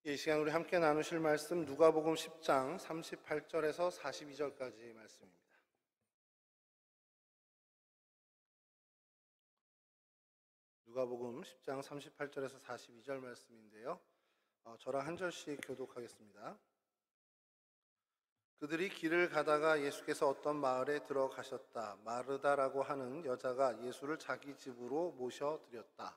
이 시간 우리 함께 나누실 말씀 누가복음 10장 38절에서 42절까지 말씀입니다. 누가복음 10장 38절에서 42절 말씀인데요. 저랑 한 절씩 교독하겠습니다. 그들이 길을 가다가 예수께서 어떤 마을에 들어가셨다. 마르다라고 하는 여자가 예수를 자기 집으로 모셔드렸다.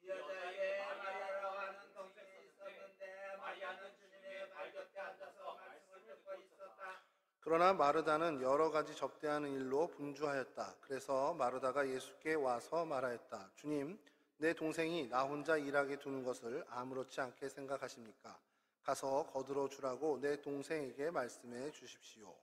이 여자에게 마리아라고 하는 동생이 있었는데 마리아는 주님의 발곁에 앉아서 말씀을 듣고 있었다. 그러나 마르다는 여러 가지 접대하는 일로 분주하였다. 그래서 마르다가 예수께 와서 말하였다. 주님, 내 동생이 나 혼자 일하게 두는 것을 아무렇지 않게 생각하십니까? 가서 거들어 주라고 내 동생에게 말씀해 주십시오.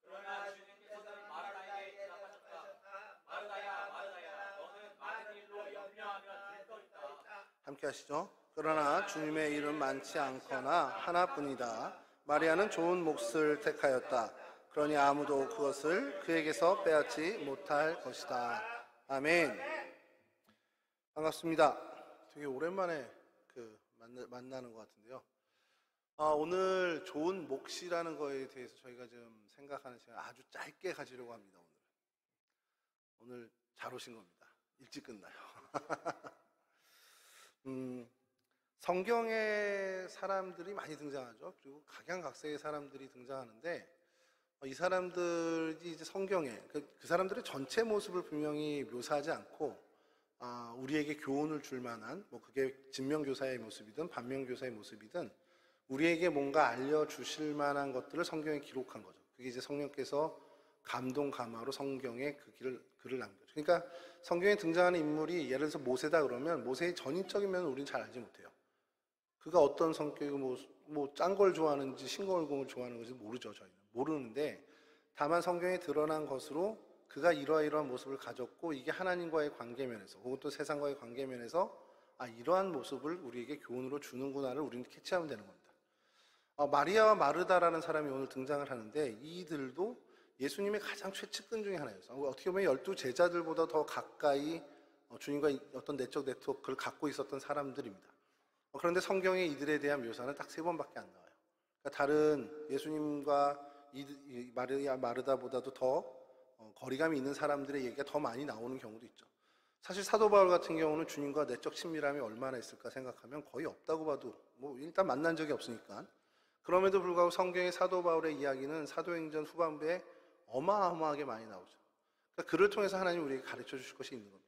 그러나 주님께서는 마르다에게 대답하셨다. 마르다야, 마르다야, 너는 많은 일로 염려하며 들떠있다. 함께 하시죠. 그러나 주님의 일은 많지 않거나 하나뿐이다. 마리아는 좋은 몫을 택하였다. 그러니 아무도 그것을 그에게서 빼앗지 못할 것이다. 아멘. 반갑습니다. 되게 오랜만에 만나는 것 같은데요. 오늘 좋은 몫이라는 거에 대해서 저희가 좀 생각하는 시간 아주 짧게 가지려고 합니다. 오늘 잘 오신 겁니다. 일찍 끝나요. 성경에 사람들이 많이 등장하죠. 그리고 각양각색의 사람들이 등장하는데 이 사람들이 이제 성경에 그 사람들의 전체 모습을 분명히 묘사하지 않고 우리에게 교훈을 줄 만한 그게 진명교사의 모습이든 반면교사의 모습이든 우리에게 뭔가 알려주실 만한 것들을 성경에 기록한 거죠. 그게 이제 성령께서 감동 감화로 성경에 그 글을 남겨요. 그러니까 성경에 등장하는 인물이 예를 들어서 모세다 그러면 모세의 전인적인 면을 우리는 잘 알지 못해요. 그가 어떤 성격이고 짠 걸 좋아하는지 싱거울공을 좋아하는 건지 모르죠. 저희는 모르는데 다만 성경에 드러난 것으로 그가 이러한 모습을 가졌고 이게 하나님과의 관계면에서 혹은 또 세상과의 관계면에서 이러한 모습을 우리에게 교훈으로 주는구나를 우리는 캐치하면 되는 겁니다. 마리아와 마르다라는 사람이 오늘 등장을 하는데 이들도 예수님의 가장 최측근 중에 하나였어요. 어떻게 보면 12제자들보다 더 가까이 주님과 어떤 내적 네트워크를 갖고 있었던 사람들입니다. 그런데 성경에 이들에 대한 묘사는 딱 3번밖에 안 나와요. 그러니까 다른 예수님과 마리아, 마르다보다도 더 거리감이 있는 사람들의 얘기가 더 많이 나오는 경우도 있죠. 사실 사도 바울 같은 경우는 주님과 내적 친밀함이 얼마나 있을까 생각하면 거의 없다고 봐도 일단 만난 적이 없으니까. 그럼에도 불구하고 성경의 사도 바울의 이야기는 사도행전 후반부에 어마어마하게 많이 나오죠. 그러니까 그를 통해서 하나님 우리에게 가르쳐 주실 것이 있는 겁니다.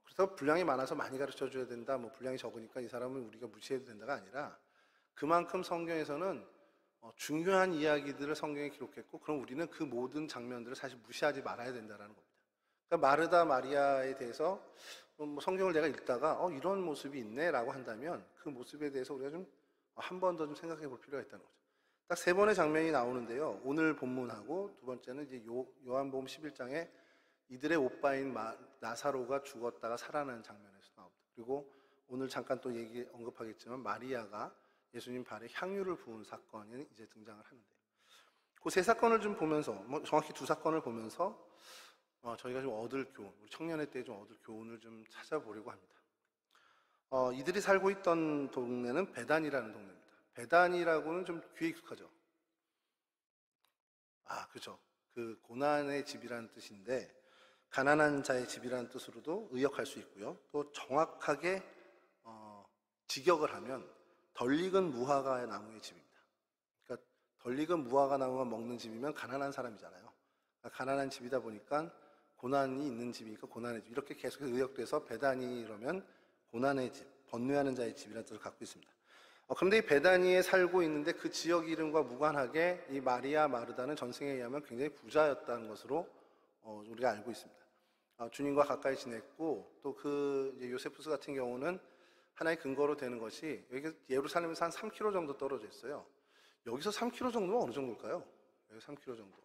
그래서 분량이 많아서 많이 가르쳐 줘야 된다, 분량이 적으니까 이 사람은 우리가 무시해도 된다가 아니라 그만큼 성경에서는 중요한 이야기들을 성경에 기록했고 그럼 우리는 그 모든 장면들을 사실 무시하지 말아야 된다는 겁니다. 그러니까 마르다 마리아에 대해서 성경을 내가 읽다가 이런 모습이 있네 라고 한다면 그 모습에 대해서 우리가 좀 한 번 더 좀 생각해 볼 필요가 있다는 거죠. 딱 3번의 장면이 나오는데요. 오늘 본문하고 두 번째는 이제 요한복음 11장에 이들의 오빠인 나사로가 죽었다가 살아나는 장면에서 나옵니다. 그리고 오늘 잠깐 또 언급하겠지만 마리아가 예수님 발에 향유를 부은 사건이 이제 등장을 하는데요. 그 3사건을 좀 보면서 정확히 2사건을 보면서 저희가 좀 얻을 교훈, 우리 청년의 때에 좀 얻을 교훈을 좀 찾아보려고 합니다. 이들이 살고 있던 동네는 베단이라는 동네입니다. 베단이라고는 좀 귀에 익숙하죠? 그렇죠. 그 고난의 집이라는 뜻인데 가난한 자의 집이라는 뜻으로도 의역할 수 있고요. 또 정확하게 직역을 하면 덜 익은 무화과 나무의 집입니다. 그러니까 덜 익은 무화과 나무만 먹는 집이면 가난한 사람이잖아요. 그러니까 가난한 집이다 보니까 고난이 있는 집이니까 고난의 집. 이렇게 계속 의역돼서 베다니 이러면 고난의 집, 번뇌하는 자의 집이라는 뜻을 갖고 있습니다. 그런데 이 베다니에 살고 있는데 그 지역 이름과 무관하게 이 마리아 마르다는 전승에 의하면 굉장히 부자였다는 것으로 우리가 알고 있습니다. 주님과 가까이 지냈고 또 그 요세푸스 같은 경우는 하나의 근거로 되는 것이 여기 예루살렘에서 한 3km 정도 떨어져 있어요. 여기서 3km 정도면 어느 정도일까요? 여기 3km 정도.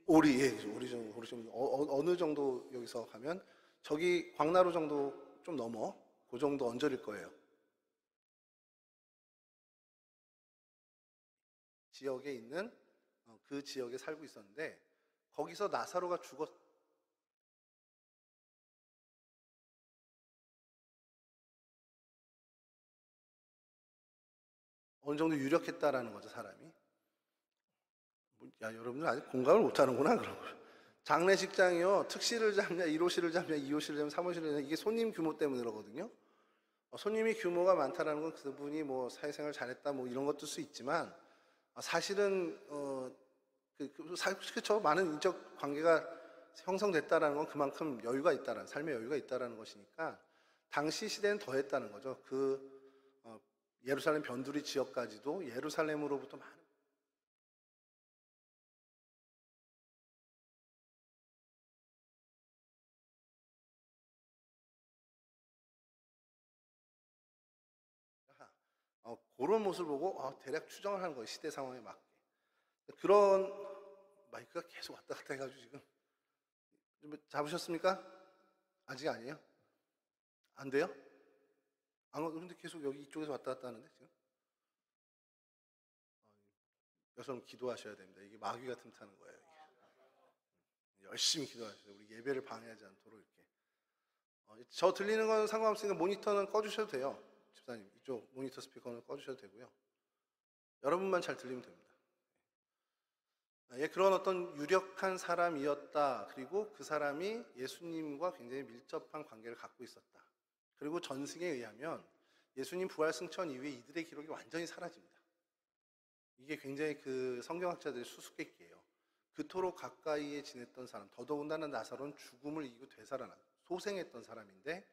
오리 정도. 어느 정도 여기서 가면 저기 광나루 정도 좀 넘어. 그 정도 언저리일 거예요. 지역에 있는 그 지역에 살고 있었는데 거기서 나사로가 어느 정도 유력했다라는 거죠, 사람이. 야, 여러분들 아직 공감을 못하는구나, 그런 걸. 장례식장이요, 특실을 잡냐, 1호실을 잡냐, 2호실을 잡냐, 3호실을 잡냐, 이게 손님 규모 때문에 그러거든요. 손님이 규모가 많다라는 건 그분이 뭐 사회생활 잘했다, 뭐 이런 것도 수 있지만, 사실은, 그쵸, 많은 인적 관계가 형성됐다라는 건 그만큼 여유가 있다라는, 삶의 여유가 있다라는 것이니까, 당시 시대는 더했다는 거죠. 예루살렘 변두리 지역까지도 예루살렘으로부터 많은 그런 모습을 보고 대략 추정을 하는 거예요. 시대 상황에 맞게. 그런 마이크가 계속 왔다 갔다 해가지고 지금 좀 잡으셨습니까? 아직 아니에요? 안 돼요? 그런데 계속 여기 이쪽에서 왔다 갔다 하는데 지금 여러분 기도하셔야 됩니다. 이게 마귀가 틈타는 거예요. 이게. 열심히 기도하셔야 돼요. 우리 예배를 방해하지 않도록 이렇게. 저 들리는 건 상관없으니까 모니터는 꺼주셔도 돼요. 집사님 이쪽 모니터 스피커는 꺼주셔도 되고요. 여러분만 잘 들리면 됩니다. 그런 어떤 유력한 사람이었다. 그리고 그 사람이 예수님과 굉장히 밀접한 관계를 갖고 있었다. 그리고 전승에 의하면 예수님 부활 승천 이후에 이들의 기록이 완전히 사라집니다. 이게 굉장히 그 성경학자들의 수수께끼예요. 그토록 가까이에 지냈던 사람, 더더군다나 나사로는 죽음을 이기고 되살아난 소생했던 사람인데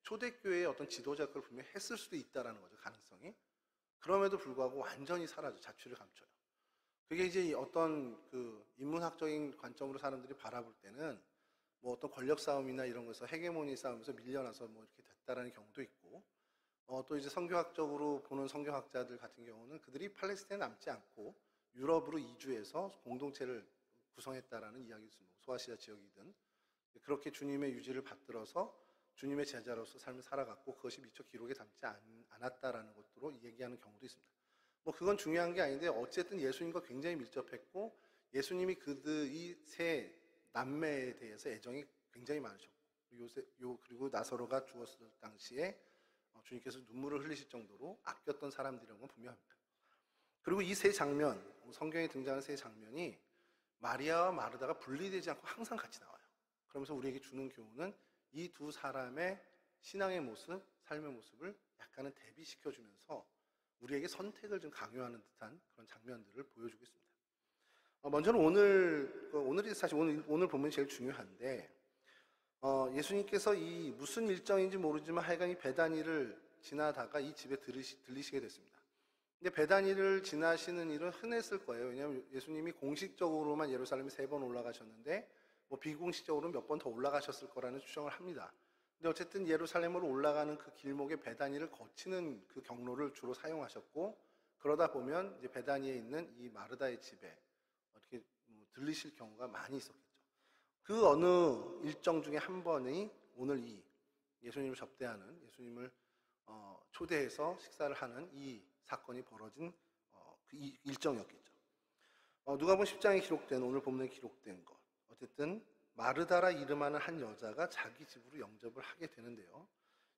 초대교회의 어떤 지도자 역할을 분명히 했을 수도 있다라는 거죠, 가능성이. 그럼에도 불구하고 완전히 사라져, 자취를 감춰요. 그게 이제 어떤 그 인문학적인 관점으로 사람들이 바라볼 때는 뭐 어떤 권력 싸움이나 이런 거에서 헤게모니 싸움에서 밀려나서 뭐 이렇게 됐다라는 경우도 있고, 또 이제 성경학적으로 보는 성경학자들 같은 경우는 그들이 팔레스타인에 남지 않고 유럽으로 이주해서 공동체를 구성했다라는 이야기를 씁니다. 소아시아 지역이든 그렇게 주님의 유지를 받들어서 주님의 제자로서 삶을 살아갔고 그것이 미처 기록에 담지 않았다라는 것으로 얘기하는 경우도 있습니다. 뭐 그건 중요한 게 아닌데 어쨌든 예수님과 굉장히 밀접했고 예수님이 이 세 남매에 대해서 애정이 굉장히 많으셨고 그리고 나사로가 죽었을 당시에 주님께서 눈물을 흘리실 정도로 아꼈던 사람들이라는 건 분명합니다. 그리고 이 세 장면, 성경에 등장하는 세 장면이 마리아와 마르다가 분리되지 않고 항상 같이 나와요. 그러면서 우리에게 주는 교훈은 이 두 사람의 신앙의 모습, 삶의 모습을 약간은 대비시켜주면서 우리에게 선택을 좀 강요하는 듯한 그런 장면들을 보여주고 있습니다. 먼저는 오늘이 사실 오늘 본문이 제일 중요한데, 예수님께서 이 무슨 일정인지 모르지만 하여간 이 베다니를 지나다가 이 집에 들리시게 됐습니다. 근데 베다니를 지나시는 일은 흔했을 거예요. 왜냐하면 예수님이 공식적으로만 예루살렘에 3번 올라가셨는데 뭐 비공식적으로는 몇 번 더 올라가셨을 거라는 추정을 합니다. 근데 어쨌든 예루살렘으로 올라가는 그 길목에 베다니를 거치는 그 경로를 주로 사용하셨고, 그러다 보면 이제 베다니에 있는 이 마르다의 집에 어떻게 들리실 경우가 많이 있었겠죠. 그 어느 일정 중에 한 번이 오늘 이 예수님을 접대하는, 예수님을 초대해서 식사를 하는 이 사건이 벌어진 그 일정이었겠죠. 누가복음 10장에 기록된, 오늘 본문에 기록된 것, 어쨌든 마르다라 이름하는 한 여자가 자기 집으로 영접을 하게 되는데요.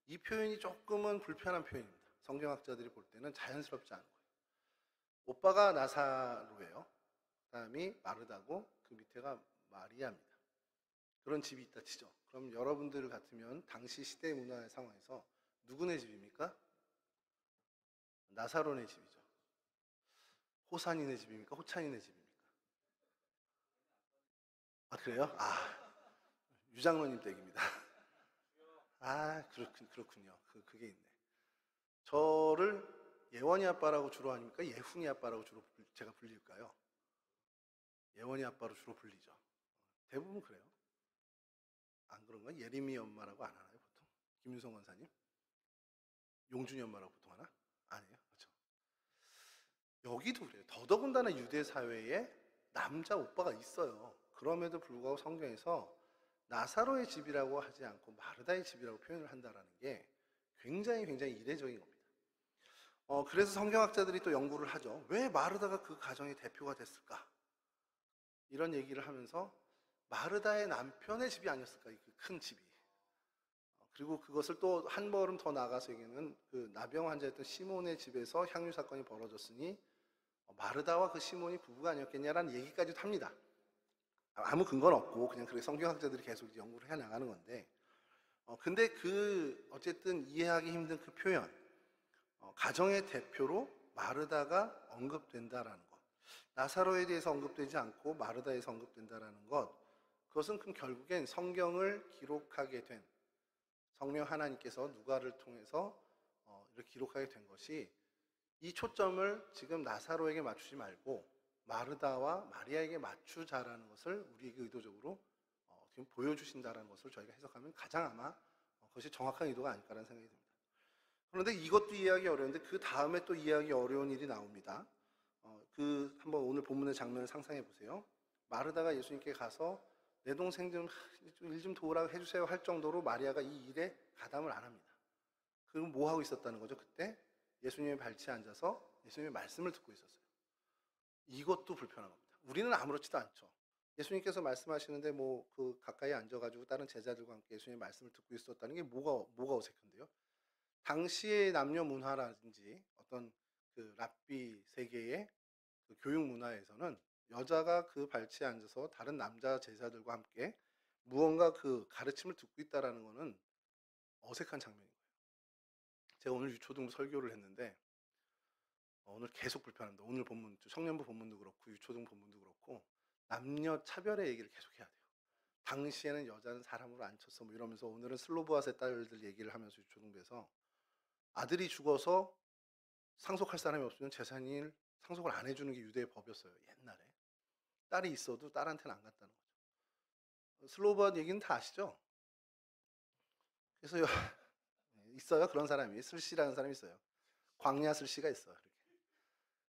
이 표현이 조금은 불편한 표현입니다. 성경학자들이 볼 때는 자연스럽지 않은 거예요. 오빠가 나사로예요. 그 다음이 마르다고 그 밑에가 마리아입니다. 그런 집이 있다 치죠. 그럼 여러분들 같으면 당시 시대 문화의 상황에서 누구네 집입니까? 나사로네 집이죠. 호산이네 집입니까? 호찬이네 집입니까? 그래요? 유장로님 댁입니다. 그렇군요. 그게 있네. 저를 예원이 아빠라고 주로 하니까 예훈이 아빠라고 주로 제가 불릴까요? 예원이 아빠로 주로 불리죠. 대부분 그래요. 안 그런가? 예림이 엄마라고 안 하나요, 보통? 김윤성 원사님? 용준이 엄마라고 보통 하나? 아니에요. 그렇죠. 여기도 그래요. 더더군다나 유대 사회에 남자 오빠가 있어요. 그럼에도 불구하고 성경에서 나사로의 집이라고 하지 않고 마르다의 집이라고 표현을 한다는 게 굉장히 이례적인 겁니다. 그래서 성경학자들이 또 연구를 하죠. 왜 마르다가 그 가정의 대표가 됐을까? 이런 얘기를 하면서 마르다의 남편의 집이 아니었을까? 그 큰 집이. 그리고 그것을 또 한 걸음 더 나아가서 얘기는 그 나병 환자였던 시몬의 집에서 향유 사건이 벌어졌으니 마르다와 그 시몬이 부부가 아니었겠냐라는 얘기까지도 합니다. 아무 근거는 없고 그냥 그렇게 성경학자들이 계속 연구를 해 나가는 건데, 근데 그 어쨌든 이해하기 힘든 그 표현, 가정의 대표로 마르다가 언급된다라는 것, 나사로에 대해서 언급되지 않고 마르다에서 언급된다라는 것, 그것은 그럼 결국엔 성경을 기록하게 된 성령 하나님께서 누가를 통해서 이렇게 기록하게 된 것이, 이 초점을 지금 나사로에게 맞추지 말고 마르다와 마리아에게 맞추자라는 것을 우리에게 의도적으로 지금 보여주신다는 것을 저희가 해석하면 가장 아마 그것이 정확한 의도가 아닐까라는 생각이 듭니다. 그런데 이것도 이해하기 어려운데 그 다음에 또 이해하기 어려운 일이 나옵니다. 한번 오늘 본문의 장면을 상상해 보세요. 마르다가 예수님께 가서 내 동생 좀 일 좀 도우라고 해주세요 할 정도로 마리아가 이 일에 가담을 안 합니다. 그럼 뭐 하고 있었다는 거죠? 그때 예수님의 발치에 앉아서 예수님의 말씀을 듣고 있었어요. 이것도 불편한 겁니다. 우리는 아무렇지도 않죠. 예수님께서 말씀하시는데 뭐 그 가까이 앉아가지고 다른 제자들과 함께 예수님의 말씀을 듣고 있었다는 게 뭐가 어색한데요? 당시의 남녀 문화라든지 어떤 그 랍비 세계의 그 교육 문화에서는 여자가 그 발치에 앉아서 다른 남자 제자들과 함께 무언가 그 가르침을 듣고 있다라는 것은 어색한 장면인 거예요. 제가 오늘 유초등 설교를 했는데 오늘 계속 불편합니다. 오늘 본문, 청년부 본문도 그렇고 유초등 본문도 그렇고 남녀 차별의 얘기를 계속 해야 돼요. 당시에는 여자는 사람으로 안 쳤어 뭐 이러면서, 오늘은 슬로보아세 딸들 얘기를 하면서 유초등부에서 아들이 죽어서 상속할 사람이 없으면 재산을 상속을 안 해주는 게 유대의 법이었어요. 옛날에 딸이 있어도 딸한테는 안 갔다는 거죠. 슬로보아 얘기는 다 아시죠? 그래서 있어요, 그런 사람이. 슬씨라는 사람이 있어요. 광야 슬씨가 있어요.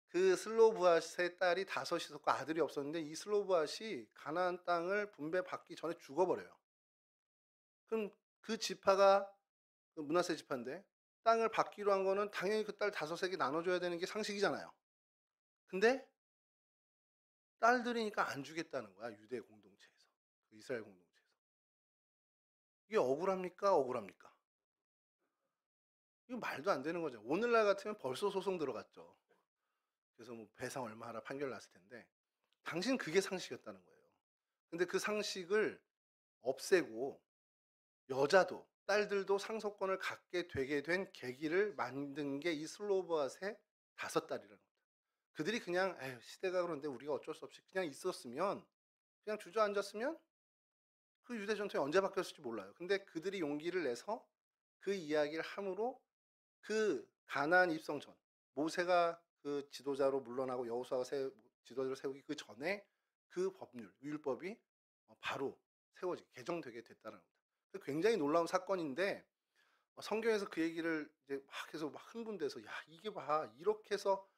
그 슬로브앗의 딸이 5이 있었고 아들이 없었는데, 이 슬로브앗이 가나안 땅을 분배받기 전에 죽어버려요. 그럼 그 지파가 그 므낫세 지파인데 땅을 받기로 한 거는 당연히 그 딸 5에게 나눠줘야 되는 게 상식이잖아요. 근데 딸들이니까 안 주겠다는 거야, 유대 공동체에서, 그 이스라엘 공동체에서. 이게 억울합니까? 억울합니까? 이거 말도 안 되는 거죠. 오늘날 같으면 벌써 소송 들어갔죠. 그래서 뭐 배상 얼마 하라 판결 났을 텐데, 당신 그게 상식이었다는 거예요. 근데 그 상식을 없애고 여자도 딸들도 상속권을 갖게 되게 된 계기를 만든 게 이 슬로보아의 5딸이라는 겁니다. 그들이 그냥 에휴, 시대가 그런데 우리가 어쩔 수 없이 그냥 있었으면, 그냥 주저앉았으면 그 유대 전통이 언제 바뀌었을지 몰라요. 근데 그들이 용기를 내서 그 이야기를 함으로 그 가나안 입성 전, 모세가 그 지도자로 물러나고 여호수아가 지도자로 세우기 그 전에 그 법률, 율법이 바로 세워지게 개정되게 됐다는 겁니다. 굉장히 놀라운 사건인데, 성경에서 그 얘기를 이제 막 해서 막 흥분돼서, 야 이게 봐, 이렇게 해서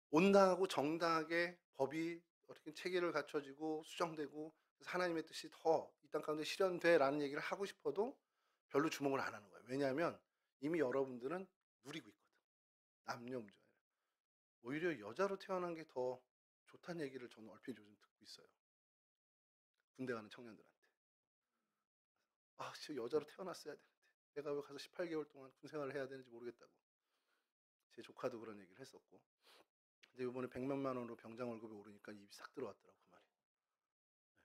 온당하고 정당하게 법이 어떻게 체계를 갖춰지고 수정되고 그래서 하나님의 뜻이 더 이 땅 가운데 실현돼라는 얘기를 하고 싶어도 별로 주목을 안 하는 거예요. 왜냐하면 이미 여러분들은 누리고 있거든. 남녀 문제 아니라 오히려 여자로 태어난 게 더 좋다는 얘기를 저는 얼핏 요즘 듣고 있어요. 군대 가는 청년들한테. 아, 진짜 여자로 태어났어야 되는데 내가 왜 가서 18개월 동안 군 생활을 해야 되는지 모르겠다고. 제 조카도 그런 얘기를 했었고. 근데 이번에 100몇만 원으로 병장 월급이 오르니까 입이 싹 들어왔더라고 그 말이.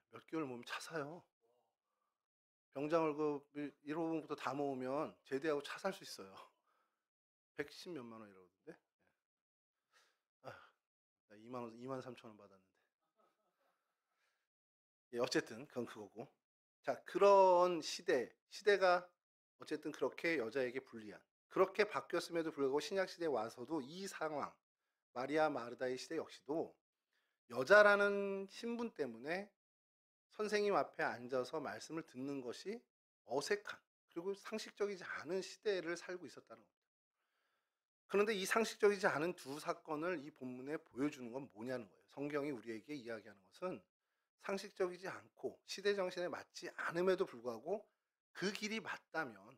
몇 개월 모으면 차 사요. 병장 월급 1호분부터 다 모으면 제대하고 차 살 수 있어요. 110 몇만 원 이러던데. 아, 나 2만 3천 원 받았는데. 예, 어쨌든 그건 그거고. 자, 그런 시대가 어쨌든 그렇게 여자에게 불리한, 그렇게 바뀌었음에도 불구하고 신약 시대에 와서도 이 상황, 마리아 마르다의 시대 역시도 여자라는 신분 때문에 선생님 앞에 앉아서 말씀을 듣는 것이 어색한, 그리고 상식적이지 않은 시대를 살고 있었다는 겁니다. 그런데 이 상식적이지 않은 두 사건을 이 본문에 보여주는 건 뭐냐는 거예요. 성경이 우리에게 이야기하는 것은 상식적이지 않고 시대 정신에 맞지 않음에도 불구하고 그 길이 맞다면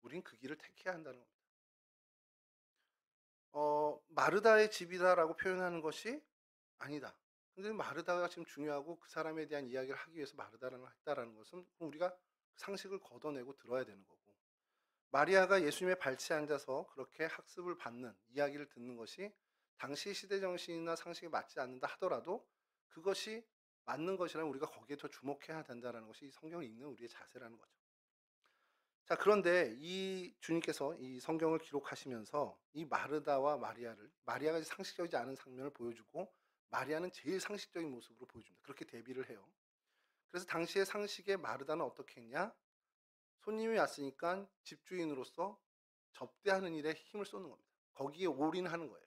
우린 그 길을 택해야 한다는 겁니다. 마르다의 집이다라고 표현하는 것이 아니다. 근데 마르다가 지금 중요하고 그 사람에 대한 이야기를 하기 위해서 마르다라는 걸 했다라는 것은 우리가 상식을 걷어내고 들어야 되는 거고, 마리아가 예수님의 발치에 앉아서 그렇게 학습을 받는, 이야기를 듣는 것이 당시 시대 정신이나 상식에 맞지 않는다 하더라도 그것이 맞는 것이라면 우리가 거기에 더 주목해야 된다는 것이 성경을 읽는 우리의 자세라는 거죠. 자, 그런데 이 주님께서 이 성경을 기록하시면서 이 마르다와 마리아가 상식적이지 않은 장면을 보여주고 마리아는 제일 상식적인 모습으로 보여줍니다. 그렇게 대비를 해요. 그래서 당시의 상식에 마르다는 어떻게 했냐? 손님이 왔으니까 집주인으로서 접대하는 일에 힘을 쏟는 겁니다. 거기에 올인하는 거예요.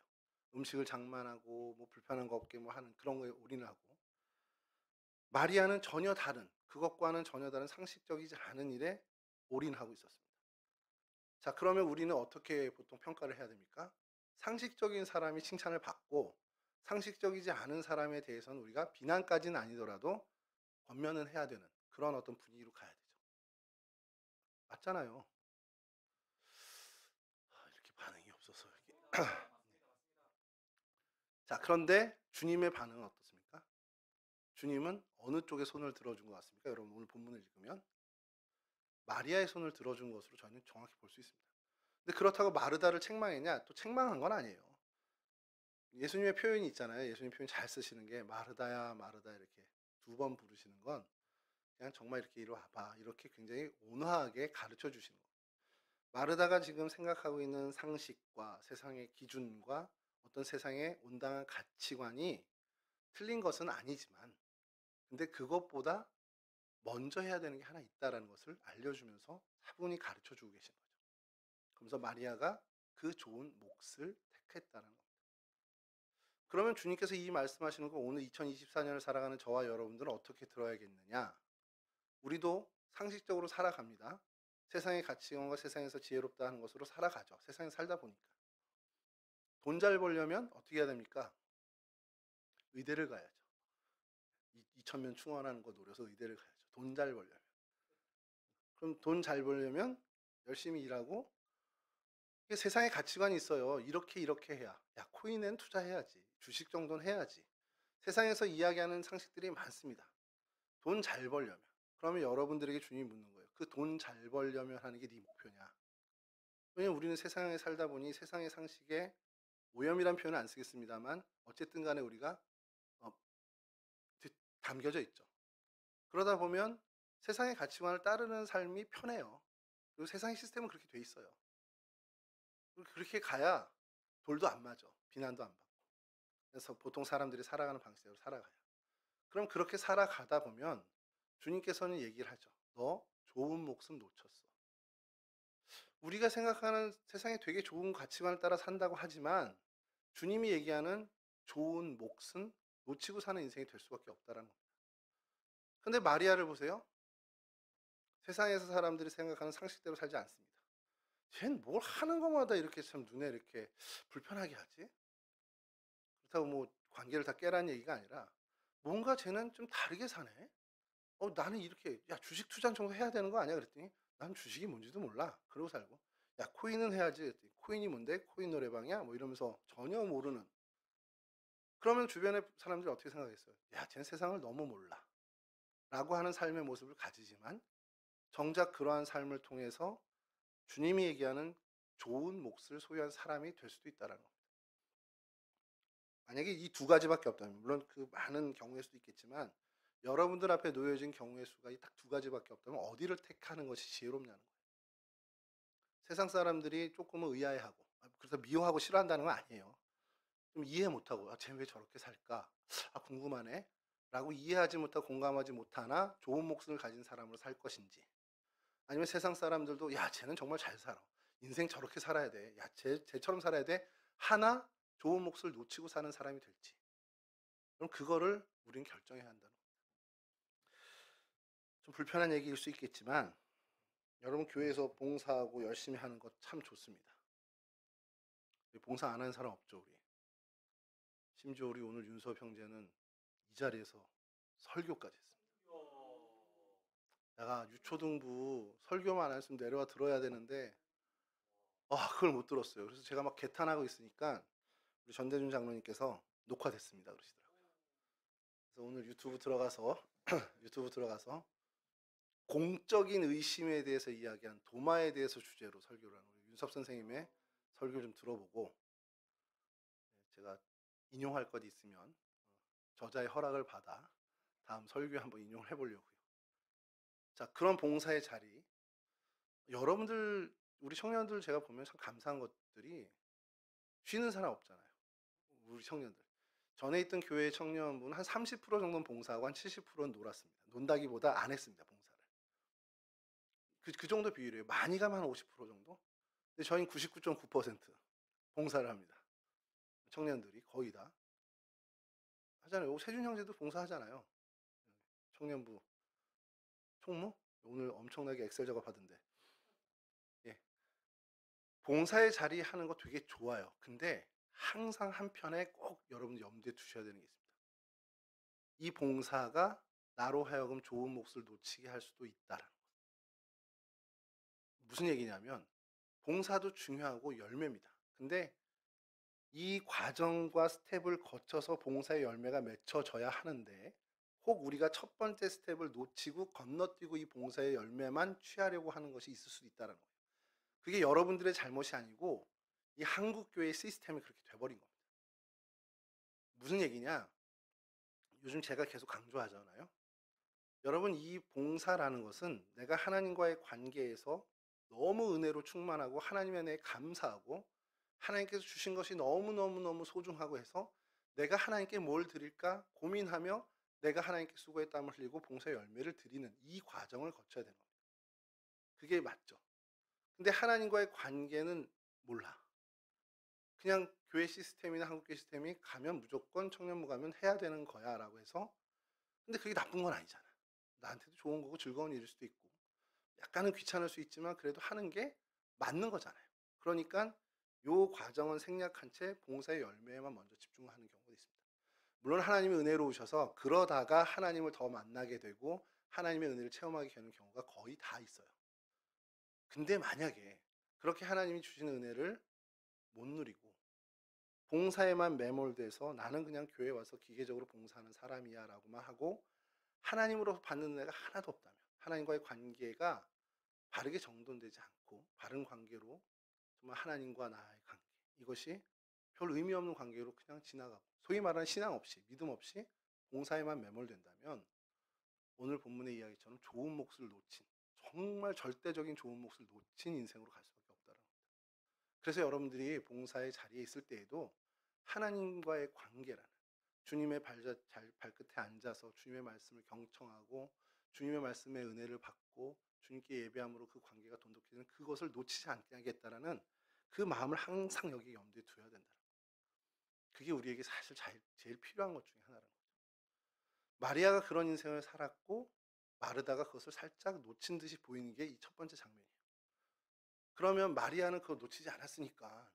음식을 장만하고 뭐 불편한 거 없게 뭐 하는 그런 거에 올인을 하고, 마리아는 전혀 다른, 그것과는 전혀 다른 상식적이지 않은 일에 올인하고 있었습니다. 자, 그러면 우리는 어떻게 보통 평가를 해야 됩니까? 상식적인 사람이 칭찬을 받고 상식적이지 않은 사람에 대해서는 우리가 비난까지는 아니더라도 권면은 해야 되는 그런 어떤 분위기로 가야 되죠. 맞잖아요. 이렇게 반응이 없어서 이렇게. 자, 그런데 주님의 반응은 어떻습니까? 주님은 어느 쪽에 손을 들어준 것 같습니까? 여러분 오늘 본문을 읽으면 마리아의 손을 들어준 것으로 저희는 정확히 볼 수 있습니다. 근데 그렇다고 마르다를 책망했냐? 또 책망한 건 아니에요. 예수님의 표현이 있잖아요. 예수님 표현 잘 쓰시는 게 마르다야 마르다 이렇게 두 번 부르시는 건 그냥 정말 이렇게 이리 와봐 이렇게 굉장히 온화하게 가르쳐 주시는 거예요. 마르다가 지금 생각하고 있는 상식과 세상의 기준과 어떤 세상의 온당한 가치관이 틀린 것은 아니지만, 근데 그것보다 먼저 해야 되는 게 하나 있다라는 것을 알려주면서 차분히 가르쳐 주고 계신 거죠. 그러면서 마리아가 그 좋은 몫을 택했다는 겁니다. 그러면 주님께서 이 말씀하시는 거 오늘 2024년을 살아가는 저와 여러분들은 어떻게 들어야겠느냐? 우리도 상식적으로 살아갑니다. 세상의 가치관과 세상에서 지혜롭다 하는 것으로 살아가죠. 세상에 살다 보니까. 돈 잘 벌려면 어떻게 해야 됩니까? 의대를 가야죠. 2천명 충원하는 거 노려서 의대를 가야죠. 돈 잘 벌려면. 그럼 돈 잘 벌려면 열심히 일하고, 세상에 가치관이 있어요. 이렇게 해야. 야, 코인엔 투자해야지. 주식 정도는 해야지. 세상에서 이야기하는 상식들이 많습니다. 돈 잘 벌려면. 그러면 여러분들에게 주님이 묻는 거예요. 그 돈 잘 벌려면 하는 게 네 목표냐? 왜냐면 우리는 세상에 살다 보니 세상의 상식에 오염이란 표현은 안 쓰겠습니다만 어쨌든 간에 우리가 어, 담겨져 있죠. 그러다 보면 세상의 가치관을 따르는 삶이 편해요. 그리고 세상의 시스템은 그렇게 돼 있어요. 그렇게 가야 돌도 안 맞아. 비난도 안 받고. 그래서 보통 사람들이 살아가는 방식대로 살아가요. 그럼 그렇게 살아가다 보면 주님께서는 얘기를 하죠. 너 좋은 목숨 놓쳤어. 우리가 생각하는 세상에 되게 좋은 가치관을 따라 산다고 하지만 주님이 얘기하는 좋은 몫은 놓치고 사는 인생이 될 수밖에 없다라는 겁니다. 근데 마리아를 보세요. 세상에서 사람들이 생각하는 상식대로 살지 않습니다. 쟤는 뭘 하는 것마다 이렇게 참 눈에 이렇게 불편하게 하지? 그렇다고 뭐 관계를 다 깨라는 얘기가 아니라 뭔가 쟤는 좀 다르게 사네? 나는 이렇게, 야, 주식 투자 정도 해야 되는 거 아니야? 그랬더니 난 주식이 뭔지도 몰라. 그러고 살고. 야, 코인은 해야지. 그랬더니 코인이 뭔데? 코인 노래방이야? 뭐 이러면서 전혀 모르는. 그러면 주변의 사람들이 어떻게 생각했어요? 야, 쟤는 세상을 너무 몰라. 라고 하는 삶의 모습을 가지지만 정작 그러한 삶을 통해서 주님이 얘기하는 좋은 몫을 소유한 사람이 될 수도 있다는 겁니다. 만약에 이 두 가지밖에 없다면, 물론 그 많은 경우의 수도 있겠지만 여러분들 앞에 놓여진 경우의 수가 딱 두 가지밖에 없다면 어디를 택하는 것이 지혜롭냐는 거예요. 세상 사람들이 조금은 의아해하고, 그래서 미워하고 싫어한다는 건 아니에요. 좀 이해 못하고, 쟤는 왜 저렇게 살까? 궁금하네. 라고 이해하지 못하고 공감하지 못하나 좋은 목숨을 가진 사람으로 살 것인지, 아니면 세상 사람들도 야, 쟤는 정말 잘 살아. 인생 저렇게 살아야 돼. 야, 쟤처럼 살아야 돼. 하나 좋은 몫을 놓치고 사는 사람이 될지. 그럼 그거를 우리는 결정해야 한다는 겁니다. 좀 불편한 얘기일 수 있겠지만 여러분 교회에서 봉사하고 열심히 하는 것 참 좋습니다. 봉사 안 하는 사람 없죠, 우리. 심지어 우리 오늘 윤섭 형제는 이 자리에서 설교까지 했습니다. 내가 유초등부 설교만 안 했으면 내려와 들어야 되는데 그걸 못 들었어요. 그래서 제가 막 개탄하고 있으니까 우리 전대준 장로님께서 녹화됐습니다 그러시더라고요. 그래서 오늘 유튜브 들어가서 공적인 의심에 대해서 이야기한 도마에 대해서 주제로 설교를 하는 우리 윤섭 선생님의 설교를 좀 들어보고 제가 인용할 것 있으면 저자의 허락을 받아 다음 설교에 한번 인용을 해보려고요. 자, 그런 봉사의 자리, 여러분들 우리 청년들 제가 보면 참 감사한 것들이 쉬는 사람 없잖아요. 우리 청년들. 전에 있던 교회 청년분 한 30% 정도는 봉사하고 한 70%는 놀았습니다. 논다기보다 안 했습니다, 봉사를. 그 정도 비율이에요. 많이 가면 한 50% 정도? 근데 저희는 99.9% 봉사를 합니다. 청년들이 거의 다 하잖아요. 세준 형제도 봉사하잖아요. 청년부 총무? 오늘 엄청나게 엑셀 작업하던데. 예. 봉사의 자리 하는 거 되게 좋아요. 근데 항상 한편에 꼭 여러분 염두에 두셔야 되는 게 있습니다. 이 봉사가 나로 하여금 좋은 몫을 놓치게 할 수도 있다라는 거. 무슨 얘기냐면 봉사도 중요하고 열매입니다. 근데 이 과정과 스텝을 거쳐서 봉사의 열매가 맺혀져야 하는데 혹 우리가 첫 번째 스텝을 놓치고 건너뛰고 이 봉사의 열매만 취하려고 하는 것이 있을 수도 있다는 거예요. 그게 여러분들의 잘못이 아니고 이 한국 교회의 시스템이 그렇게 돼버린 겁니다. 무슨 얘기냐? 요즘 제가 계속 강조하잖아요. 여러분, 이 봉사라는 것은 내가 하나님과의 관계에서 너무 은혜로 충만하고 하나님의 은혜에 감사하고 하나님께서 주신 것이 너무너무너무 소중하고 해서 내가 하나님께 뭘 드릴까 고민하며 내가 하나님께 수고의 땀을 흘리고 봉사의 열매를 드리는 이 과정을 거쳐야 되는 겁니다. 그게 맞죠. 근데 하나님과의 관계는 몰라. 그냥 교회 시스템이나 한국교회 시스템이 가면 무조건 청년부 가면 해야 되는 거야 라고 해서, 근데 그게 나쁜 건 아니잖아. 나한테도 좋은 거고 즐거운 일일 수도 있고 약간은 귀찮을 수 있지만 그래도 하는 게 맞는 거잖아요. 그러니까 요 과정은 생략한 채 봉사의 열매에만 먼저 집중하는 경우도 있습니다. 물론 하나님이 은혜로우셔서 그러다가 하나님을 더 만나게 되고 하나님의 은혜를 체험하게 되는 경우가 거의 다 있어요. 근데 만약에 그렇게 하나님이 주시는 은혜를 못 누리고 봉사에만 매몰돼서 나는 그냥 교회 와서 기계적으로 봉사하는 사람이야 라고만 하고 하나님으로서 받는 은혜가 하나도 없다면, 하나님과의 관계가 바르게 정돈되지 않고 바른 관계로 정말 하나님과 나의 관계, 이것이 별 의미 없는 관계로 그냥 지나가고 소위 말하는 신앙 없이 믿음 없이 봉사에만 매몰된다면 오늘 본문의 이야기처럼 좋은 몫을 놓친, 정말 절대적인 좋은 몫을 놓친 인생으로 갈 수밖에 없다는 겁니다. 그래서 여러분들이 봉사의 자리에 있을 때에도 하나님과의 관계라는 주님의 발끝에 앉아서 주님의 말씀을 경청하고 주님의 말씀의 은혜를 받고 주님께 예배함으로 그 관계가 돈독해지는 그것을 놓치지 않게 하겠다라는 그 마음을 항상 여기 염두에 두어야 된다는 거예요. 그게 우리에게 사실 제일 필요한 것 중에 하나라는 거죠. 마리아가 그런 인생을 살았고 마르다가 그것을 살짝 놓친 듯이 보이는 게 이 첫 번째 장면이에요. 그러면 마리아는 그거 놓치지 않았으니까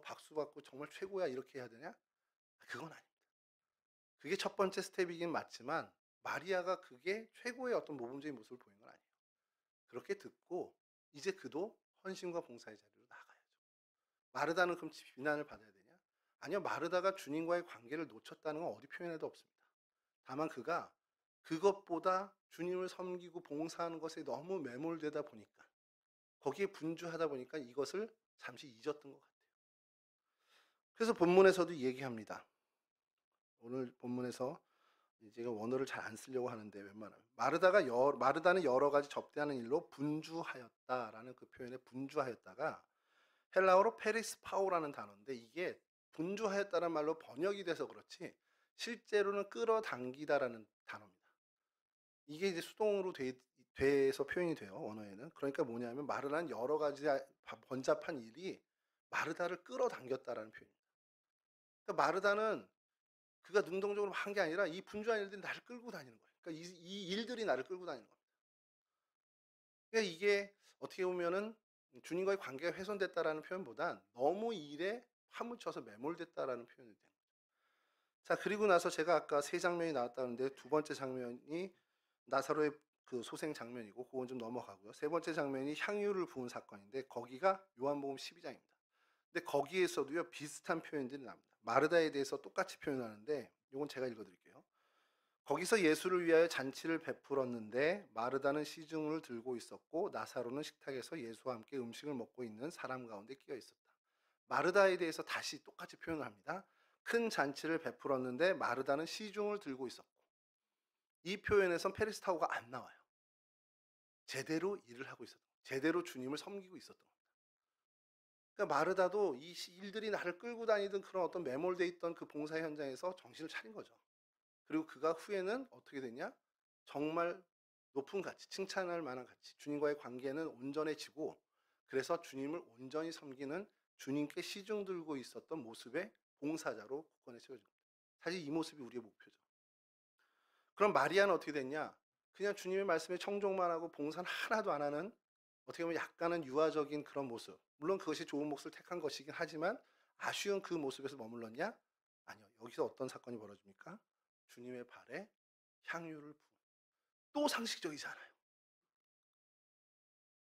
박수 받고 정말 최고야 이렇게 해야 되냐? 그건 아닙니다. 그게 첫 번째 스텝이긴 맞지만 마리아가 그게 최고의 어떤 모범적인 모습을 보이는 건 아니에요. 그렇게 듣고 이제 그도 헌신과 봉사의 자리로 나가야죠. 마르다는 그럼 비난을 받아야 되냐? 아니요, 마르다가 주님과의 관계를 놓쳤다는 건 어디 표현해도 없습니다. 다만 그가 그것보다 주님을 섬기고 봉사하는 것에 너무 매몰되다 보니까 거기에 분주하다 보니까 이것을 잠시 잊었던 것 같아요. 그래서 본문에서도 얘기합니다. 오늘 본문에서 제가 원어를 잘 안 쓰려고 하는데 웬만하면 마르다는 여러 가지 접대하는 일로 분주하였다라는 그 표현에 분주하였다가 헬라어로 페리스파오라는 단어인데 이게 분주하였다는 말로 번역이 돼서 그렇지 실제로는 끌어당기다라는 단어입니다. 이게 이제 수동으로 돼서 표현이 돼요, 언어에는. 그러니까 뭐냐면 마르다는 여러 가지 번잡한 일이 마르다를 끌어당겼다라는 표현입니다. 그러니까 마르다는 그가 능동적으로 한 게 아니라 이 분주한 일들이 나를 끌고 다니는 거예요. 그러니까 이 일들이 나를 끌고 다니는 겁니다. 그러니까 이게 어떻게 보면은 주님과의 관계가 훼손됐다라는 표현보단 너무 일에 파묻혀서 매몰됐다라는 표현이 되는 거죠. 자, 그리고 나서 제가 아까 세 장면이 나왔다는데 두 번째 장면이 나사로의 그 소생 장면이고 그건 좀 넘어가고요. 세 번째 장면이 향유를 부은 사건인데 거기가 요한복음 12장입니다. 근데 거기에서도요 비슷한 표현들이 나옵니다. 마르다에 대해서 똑같이 표현하는데 이건 제가 읽어드릴게요. 거기서 예수를 위하여 잔치를 베풀었는데 마르다는 시중을 들고 있었고 나사로는 식탁에서 예수와 함께 음식을 먹고 있는 사람 가운데 끼어 있었다. 마르다에 대해서 다시 똑같이 표현을 합니다. 큰 잔치를 베풀었는데 마르다는 시중을 들고 있었고, 이 표현에선 페리스타오가 안 나와요. 제대로 일을 하고 있었던, 제대로 주님을 섬기고 있었던 겁니다. 그러니까 마르다도 이 일들이 나를 끌고 다니던 그런 어떤 매몰돼 있던 그 봉사 현장에서 정신을 차린 거죠. 그리고 그가 후에는 어떻게 됐냐? 정말 높은 가치, 칭찬할 만한 가치, 주님과의 관계는 온전해지고, 그래서 주님을 온전히 섬기는, 주님께 시중 들고 있었던 모습의 봉사자로 국권에 채워집니다. 사실 이 모습이 우리의 목표죠. 그럼 마리아는 어떻게 됐냐? 그냥 주님의 말씀에 청종만 하고 봉사는 하나도 안 하는, 어떻게 보면 약간은 유아적인 그런 모습. 물론 그것이 좋은 몫을 택한 것이긴 하지만 아쉬운 그 모습에서 머물렀냐? 아니요. 여기서 어떤 사건이 벌어집니까? 주님의 발에 향유를 부은. 또 상식적이지 않아요.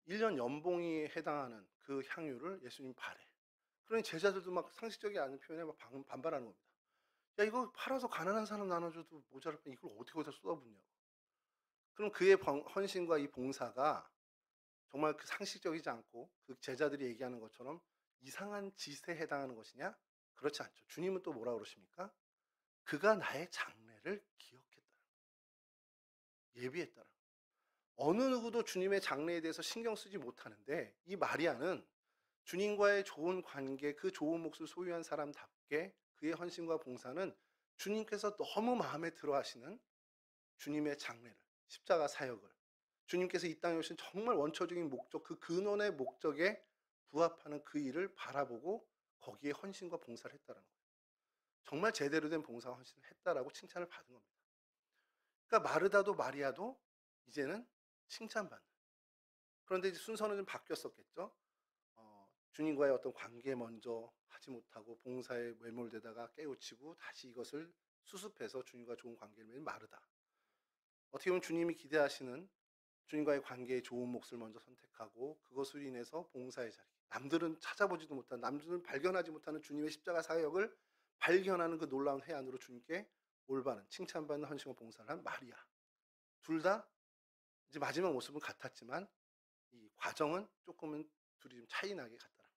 1년 연봉이 해당하는 그 향유를 예수님 발에. 그러니 제자들도 막 상식적이 않은 표현에 막 반발하는 겁니다. 야, 이거 팔아서 가난한 사람 나눠줘도 모자랄 뻔 이걸 어떻게 거기다 쏟아붓냐고. 그럼 그의 헌신과 이 봉사가 정말 그 상식적이지 않고 그 제자들이 얘기하는 것처럼 이상한 짓에 해당하는 것이냐? 그렇지 않죠. 주님은 또 뭐라 그러십니까? 그가 나의 장래를 기억했다. 예비했다. 어느 누구도 주님의 장래에 대해서 신경 쓰지 못하는데 이 마리아는 주님과의 좋은 관계, 그 좋은 몫을 소유한 사람답게 그의 헌신과 봉사는 주님께서 너무 마음에 들어 하시는 주님의 장래를, 십자가 사역을, 주님께서 이 땅에 오신 정말 원초적인 목적, 그 근원의 목적에 부합하는 그 일을 바라보고 거기에 헌신과 봉사를 했다는 거예요. 정말 제대로 된 봉사와 헌신을 했다라고 칭찬을 받은 겁니다. 그러니까 마르다도 마리아도 이제는 칭찬받는. 그런데 이제 순서는 좀 바뀌었었겠죠. 주님과의 어떤 관계 먼저 하지 못하고 봉사에 매몰되다가 깨우치고 다시 이것을 수습해서 주님과 좋은 관계를 맺는 마르다. 어떻게 보면 주님이 기대하시는 주님과의 관계에 좋은 몫을 먼저 선택하고 그것으로 인해서 봉사의 자리, 남들은 찾아보지도 못한, 남들은 발견하지 못하는 주님의 십자가 사역을 발견하는 그 놀라운 해안으로 주님께 올바른 칭찬받는 헌신과 봉사를 한 마리아. 둘 다 이제 마지막 모습은 같았지만 이 과정은 조금은 둘이 좀 차이 나게 같더라.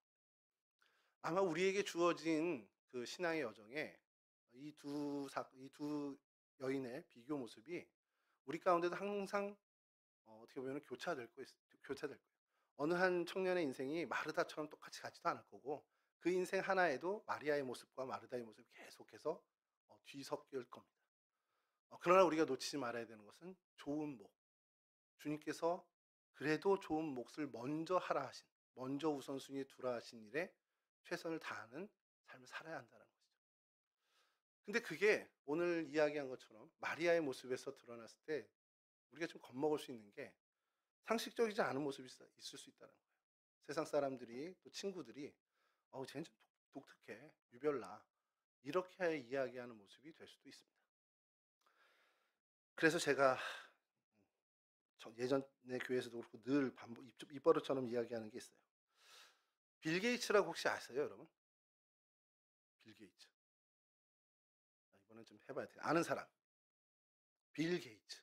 아마 우리에게 주어진 그 신앙의 여정에 이 두 여인의 비교 모습이 우리 가운데도 항상 어떻게 보면 교차될 거예요. 어느 한 청년의 인생이 마르다처럼 똑같이 가지도 않을 거고 그 인생 하나에도 마리아의 모습과 마르다의 모습이 계속해서 뒤섞일 겁니다. 그러나 우리가 놓치지 말아야 되는 것은 좋은 목. 주님께서 그래도 좋은 몫을 먼저 하라 하신, 먼저 우선순위에 두라 하신 일에 최선을 다하는 삶을 살아야 한다는 것이죠. 근데 그게 오늘 이야기한 것처럼 마리아의 모습에서 드러났을 때 우리가 좀 겁먹을 수 있는 게 상식적이지 않은 모습이 있을 수 있다는 거예요. 세상 사람들이 또 친구들이 쟤는 좀 독특해, 유별나 이렇게 이야기하는 모습이 될 수도 있습니다. 그래서 제가 예전에 교회에서도 그렇고 늘 입버릇처럼 이야기하는 게 있어요. 빌 게이츠라고 혹시 아세요, 여러분? 빌 게이츠. 이번엔 좀 해봐야 돼요. 아는 사람. 빌 게이츠.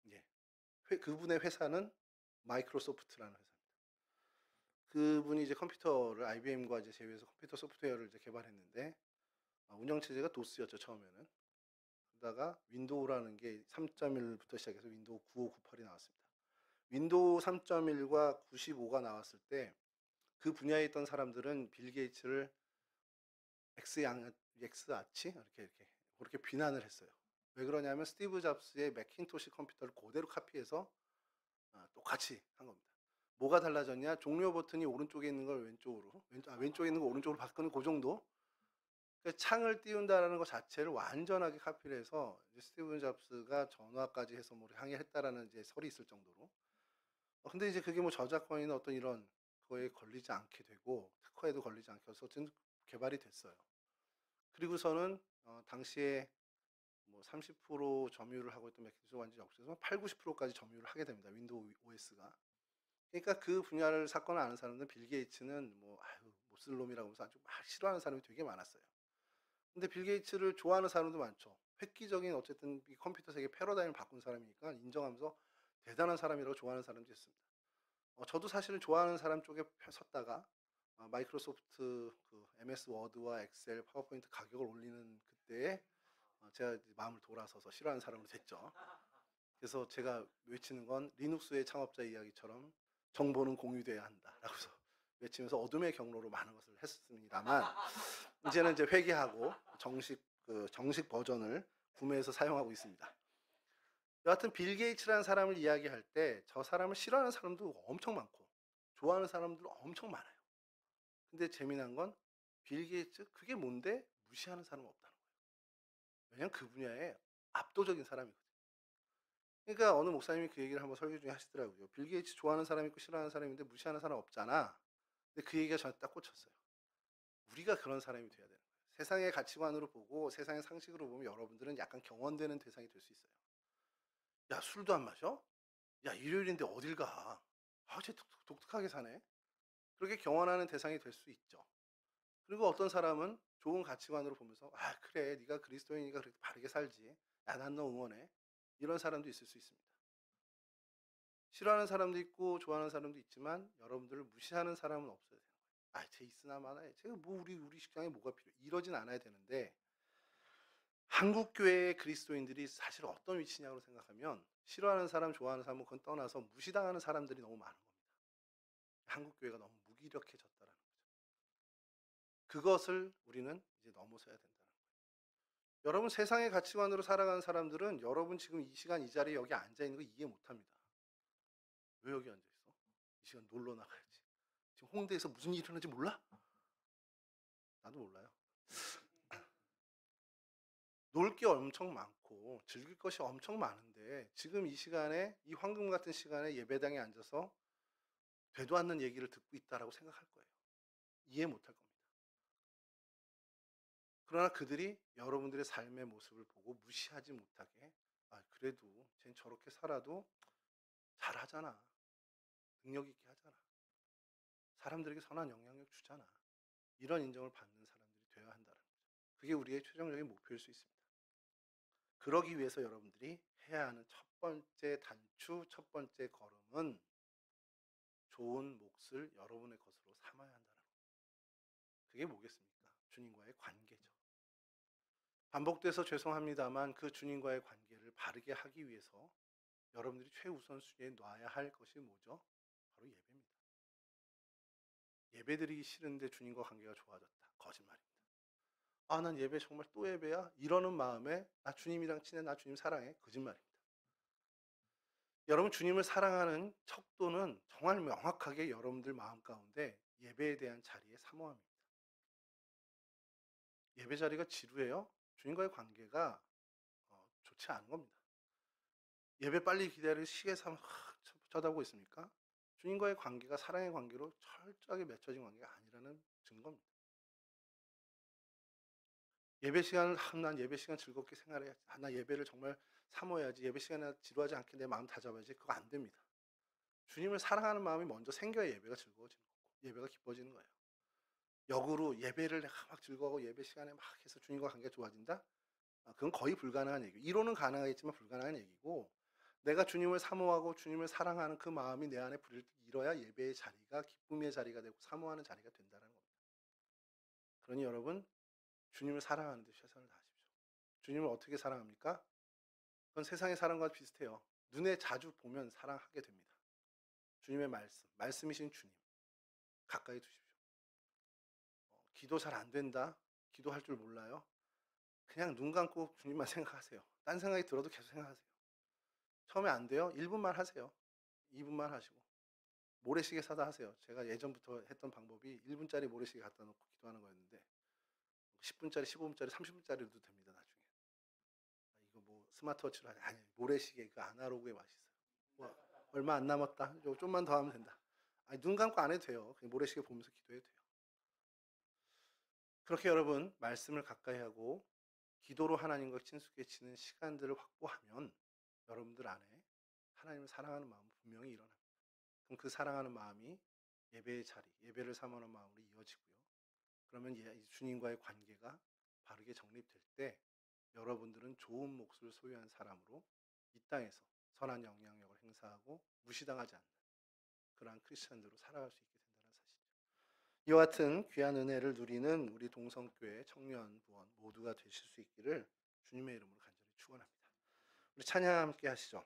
예. 그분의 회사는 마이크로소프트라는 회사입니다. 그분이 이제 컴퓨터를 IBM과 이제 제휴해서 컴퓨터 소프트웨어를 이제 개발했는데 운영체제가 도스였죠 처음에는. 그러다가 윈도우라는 게 3.1부터 시작해서 윈도우 95, 98이 나왔습니다. 윈도우 3.1과 95가 나왔을 때 그 분야에 있던 사람들은 빌 게이츠를 엑스아치 그렇게 비난을 했어요. 왜 그러냐면 스티브 잡스의 맥킨토시 컴퓨터를 그대로 카피해서 똑같이 한 겁니다. 뭐가 달라졌냐? 종료 버튼이 오른쪽에 있는 걸 왼쪽에 있는 걸 오른쪽으로 바꾸는 그 정도. 그러니까 창을 띄운다라는 것 자체를 완전하게 카피를 해서 이제 스티브 잡스가 전화까지 해서 뭐 항의했다라는 이제 설이 있을 정도로. 근데 이제 그게 뭐 저작권이나 어떤 이런 거에 걸리지 않게 되고 특허에도 걸리지 않게 해서 어쨌든 개발이 됐어요. 그리고서는 당시에 뭐 30% 점유를 하고 있던 맥킨토시가 완전히 없어서 8, 90%까지 점유를 하게 됩니다. 윈도우 OS가. 그러니까 그 분야를 사건을 아는 사람들은 빌 게이츠는 뭐 못 쓸 놈이라고 해서 아주 막 싫어하는 사람이 되게 많았어요. 근데 빌 게이츠를 좋아하는 사람도 많죠. 획기적인 어쨌든 이 컴퓨터 세계 패러다임을 바꾼 사람이니까 인정하면서 대단한 사람이라고 좋아하는 사람도 있습니다. 저도 사실은 좋아하는 사람 쪽에 섰다가 마이크로소프트 그 MS 워드와 엑셀, 파워포인트 가격을 올리는 그때에 제가 이제 마음을 돌아서서 싫어하는 사람으로 됐죠. 그래서 제가 외치는 건 리눅스의 창업자 이야기처럼 정보는 공유돼야 한다라고서 외치면서 어둠의 경로로 많은 것을 했습니다만 이제는 이제 회개하고 정식 버전을 구매해서 사용하고 있습니다. 여하튼 빌 게이츠라는 사람을 이야기할 때 저 사람을 싫어하는 사람도 엄청 많고 좋아하는 사람들도 엄청 많아요. 근데 재미난 건 빌 게이츠 그게 뭔데 무시하는 사람은 없다는 거예요. 왜냐면 그 분야에 압도적인 사람이거든요. 그러니까 어느 목사님이 그 얘기를 한번 설교 중에 하시더라고요. 빌 게이츠 좋아하는 사람 있고 싫어하는 사람 있는데 무시하는 사람 없잖아. 근데 그 얘기가 저한테 딱 꽂혔어요. 우리가 그런 사람이 돼야 되는 거예요. 세상의 가치관으로 보고 세상의 상식으로 보면 여러분들은 약간 경원되는 대상이 될 수 있어요. 야, 술도 안 마셔? 야, 일요일인데 어딜 가? 아, 쟤 독특하게 사네. 그렇게 경원하는 대상이 될 수 있죠. 그리고 어떤 사람은 좋은 가치관으로 보면서 아, 그래, 네가 그리스도인이니까 그렇게 바르게 살지. 야, 난 너 응원해. 이런 사람도 있을 수 있습니다. 싫어하는 사람도 있고 좋아하는 사람도 있지만 여러분들을 무시하는 사람은 없어야 되는 거예요. 아, 쟤 있으나 마나해. 제가 뭐 우리 식당에 뭐가 필요해? 이러진 않아야 되는데 한국 교회의 그리스도인들이 사실 어떤 위치냐고 생각하면 싫어하는 사람, 좋아하는 사람은 그건 떠나서 무시당하는 사람들이 너무 많은 겁니다. 한국 교회가 너무 무기력해졌다라는 거죠. 그것을 우리는 이제 넘어서야 된다는 거예요. 여러분 세상의 가치관으로 살아가는 사람들은 여러분 지금 이 시간 이 자리에 여기 앉아 있는 거 이해 못합니다. 왜 여기 앉아 있어? 이 시간 놀러 나가야지. 지금 홍대에서 무슨 일이 일어나는지 몰라? 나도 몰라요. 놀 게 엄청 많고 즐길 것이 엄청 많은데 지금 이 시간에 이 황금 같은 시간에 예배당에 앉아서 되도 않는 얘기를 듣고 있다라고 생각할 거예요. 이해 못할 겁니다. 그러나 그들이 여러분들의 삶의 모습을 보고 무시하지 못하게 아, 그래도 쟨 저렇게 살아도 잘하잖아. 능력 있게 하잖아. 사람들에게 선한 영향력 주잖아. 이런 인정을 받는 사람들이 되어야 한다는 거죠. 그게 우리의 최종적인 목표일 수 있습니다. 그러기 위해서 여러분들이 해야 하는 첫 번째 단추, 첫 번째 걸음은 좋은 몫을 여러분의 것으로 삼아야 한다는 거예요. 그게 뭐겠습니까? 주님과의 관계죠. 반복돼서 죄송합니다만 그 주님과의 관계를 바르게 하기 위해서 여러분들이 최우선순위에 놔야 할 것이 뭐죠? 바로 예배입니다. 예배드리기 싫은데 주님과 관계가 좋아졌다. 거짓말입니다. 아, 난 예배 정말 또 예배야? 이러는 마음에 나 주님이랑 친해, 나 주님 사랑해. 거짓말입니다. 여러분 주님을 사랑하는 척도는 정말 명확하게 여러분들 마음 가운데 예배에 대한 자리에 사모합니다. 예배 자리가 지루해요? 주님과의 관계가 좋지 않은 겁니다. 예배 빨리 기다리고 시계 삼아 쳐다보고 있습니까? 주님과의 관계가 사랑의 관계로 철저하게 맺혀진 관계가 아니라는 증거입니다. 예배 시간을 난 예배 시간 즐겁게 생활해야지. 나 예배를 정말 사모해야지. 예배 시간에 지루하지 않게 내 마음 다잡아야지. 그거 안 됩니다. 주님을 사랑하는 마음이 먼저 생겨야 예배가 즐거워지는 거고 예배가 기뻐지는 거예요. 역으로 예배를 내가 막 즐거워하고 예배 시간에 막 해서 주님과 관계가 좋아진다? 그건 거의 불가능한 얘기예요. 이론은 가능하겠지만 불가능한 얘기고 내가 주님을 사모하고 주님을 사랑하는 그 마음이 내 안에 불을 일어야 예배의 자리가 기쁨의 자리가 되고 사모하는 자리가 된다는 겁니다. 그러니 여러분 주님을 사랑하는 데 최선을 다하십시오. 주님을 어떻게 사랑합니까? 그건 세상의 사랑과 비슷해요. 눈에 자주 보면 사랑하게 됩니다. 주님의 말씀이신 주님 가까이 두십시오. 기도 잘 안 된다? 기도할 줄 몰라요? 그냥 눈 감고 주님만 생각하세요. 딴 생각이 들어도 계속 생각하세요. 처음에 안 돼요? 1분만 하세요. 2분만 하시고. 모래시계 사다 하세요. 제가 예전부터 했던 방법이 1분짜리 모래시계 갖다 놓고 기도하는 거였는데 10분짜리, 15분짜리, 30분짜리도 됩니다. 나중에. 이거 뭐 스마트워치로 하지. 아니, 모래시계 그 아날로그의 맛이 있어요. 뭐, 얼마 안 남았다. 좀만 더 하면 된다. 아니, 눈 감고 안 해도 돼요. 그냥 모래시계 보면서 기도해도 돼요. 그렇게 여러분 말씀을 가까이 하고 기도로 하나님과 친숙해지는 시간들을 확보하면 여러분들 안에 하나님을 사랑하는 마음은 분명히 일어납니다. 그럼 그 사랑하는 마음이 예배의 자리, 예배를 사모하는 마음으로 이어지고요. 그러면 주님과의 관계가 바르게 정립될 때 여러분들은 좋은 몫을 소유한 사람으로 이 땅에서 선한 영향력을 행사하고 무시당하지 않는 그러한 크리스천들로 살아갈 수 있게 된다는 사실이죠. 이와 같은 귀한 은혜를 누리는 우리 동성교회 청년 부원 모두가 되실 수 있기를 주님의 이름으로 간절히 축원합니다. 우리 찬양 함께 하시죠.